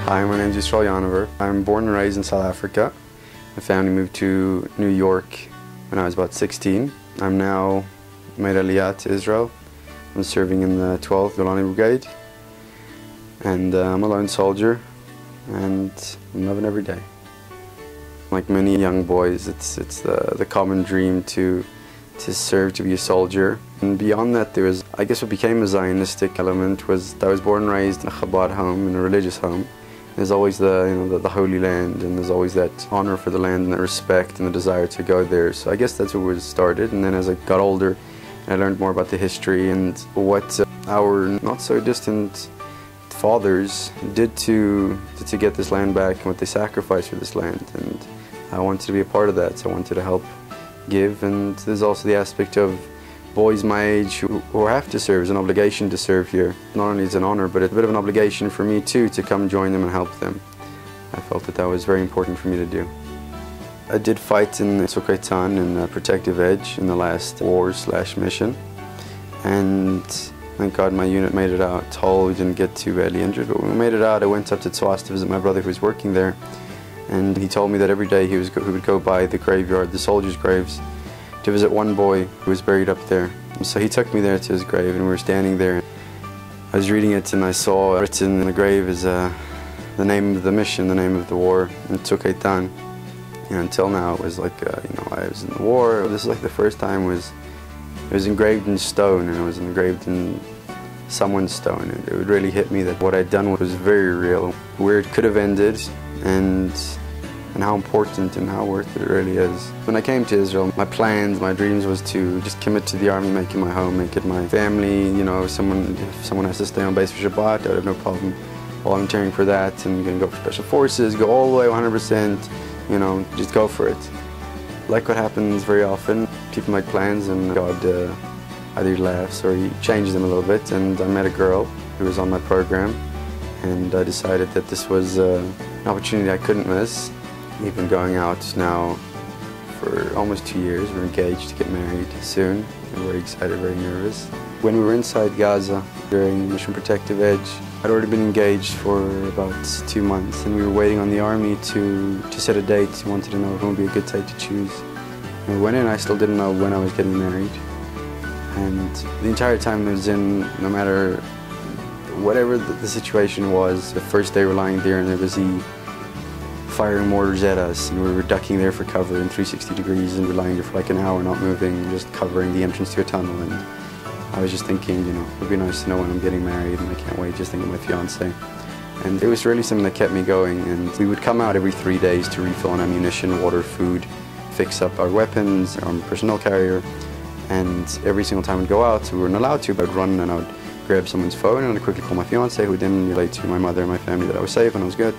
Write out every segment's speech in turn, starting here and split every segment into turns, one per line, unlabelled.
Hi, my name is Yisrael. I'm born and raised in South Africa. My family moved to New York when I was about 16. I'm now made Aliyah to Israel. I'm serving in the 12th Golani Brigade, and I'm a lone soldier, and I'm loving every day. Like many young boys, it's the common dream to serve, to be a soldier. And beyond that, there was, I guess what became a Zionistic element was that I was born and raised in a Chabad home, in a religious home. There's always the Holy Land, and there's always that honor for the land and that respect and the desire to go there. So I guess that's where it started. And then as I got older, I learned more about the history and what our not so distant fathers did to get this land back and what they sacrificed for this land. And I wanted to be a part of that, so I wanted to help give. And there's also the aspect of boys my age who have to serve. It's an obligation to serve here. Not only is it an honor, but it's a bit of an obligation for me too to come join them and help them. I felt that that was very important for me to do. I did fight in Chayal in Protective Edge in the last war/mission, and thank God my unit made it out whole. We didn't get too badly injured, but when we made it out, I went up to Tzwas to visit my brother who was working there, and he told me that every day he would go by the graveyard, the soldiers' graves, to visit one boy who was buried up there. And so he took me there to his grave, and we were standing there. I was reading it, and I saw written in the grave is the name of the mission, the name of the war, in Chayal. And until now, it was like, I was in the war. This is like the first time it was engraved in stone, and it was engraved in someone's stone. And it would really hit me that what I'd done was very real. Where it could have ended, and how important and how worth it really is. When I came to Israel, my plans, my dreams was to just commit to the army, make it my home, make it my family. If someone has to stay on base for Shabbat, I would have no problem volunteering for that, and going to go for special forces, go all the way 100%, just go for it. Like what happens very often, people make plans and God either laughs or he changes them a little bit, and I met a girl who was on my program, and I decided that this was an opportunity I couldn't miss. We've been going out now for almost 2 years. We're engaged to get married soon. We're very excited, very nervous. When we were inside Gaza during Mission Protective Edge, I'd already been engaged for about 2 months, and we were waiting on the army to set a date. We wanted to know when would be a good date to choose. And we went in, I still didn't know when I was getting married. And the entire time I was in, no matter whatever the situation was, the first day we were lying there and they were busy firing mortars at us, and we were ducking there for cover in 360 degrees, and we were lying there for like an hour not moving, just covering the entrance to a tunnel. And I was just thinking, it would be nice to know when I'm getting married, and I can't wait just thinking of my fiance. And it was really something that kept me going, and we would come out every 3 days to refill on ammunition, water, food, fix up our weapons, our personnel carrier, and every single time we'd go out, we weren't allowed to, but I'd run and I would grab someone's phone and I'd quickly call my fiance, who would then relate to my mother and my family that I was safe and I was good.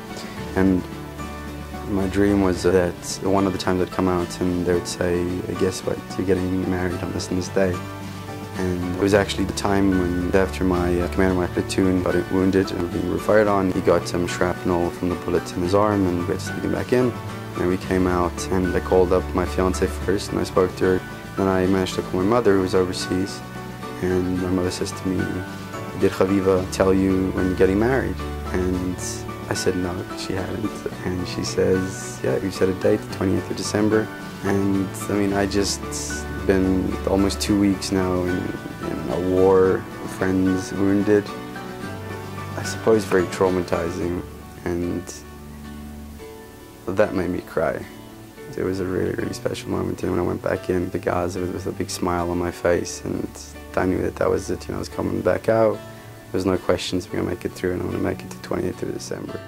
And my dream was that one of the times I'd come out and they would say, guess what, you're getting married on this and this day. And it was actually the time when, after my commander of my platoon got wounded and we were fired on, he got some shrapnel from the bullet in his arm, and we had to take him back in. And we came out, and I called up my fiance first, and I spoke to her. Then I managed to call my mother, who was overseas, and my mother says to me, did Chaviva tell you when you're getting married? And I said no, she hadn't. And she says, yeah, we set a date, the 20th of December. And I just been almost 2 weeks now in a war, friends wounded. I suppose very traumatizing, and that made me cry. It was a really, really special moment, and when I went back in to Gaza with a big smile on my face, and I knew that that was it, I was coming back out. There's no questions, we're going to make it through, and I'm going to make it to 20th of December.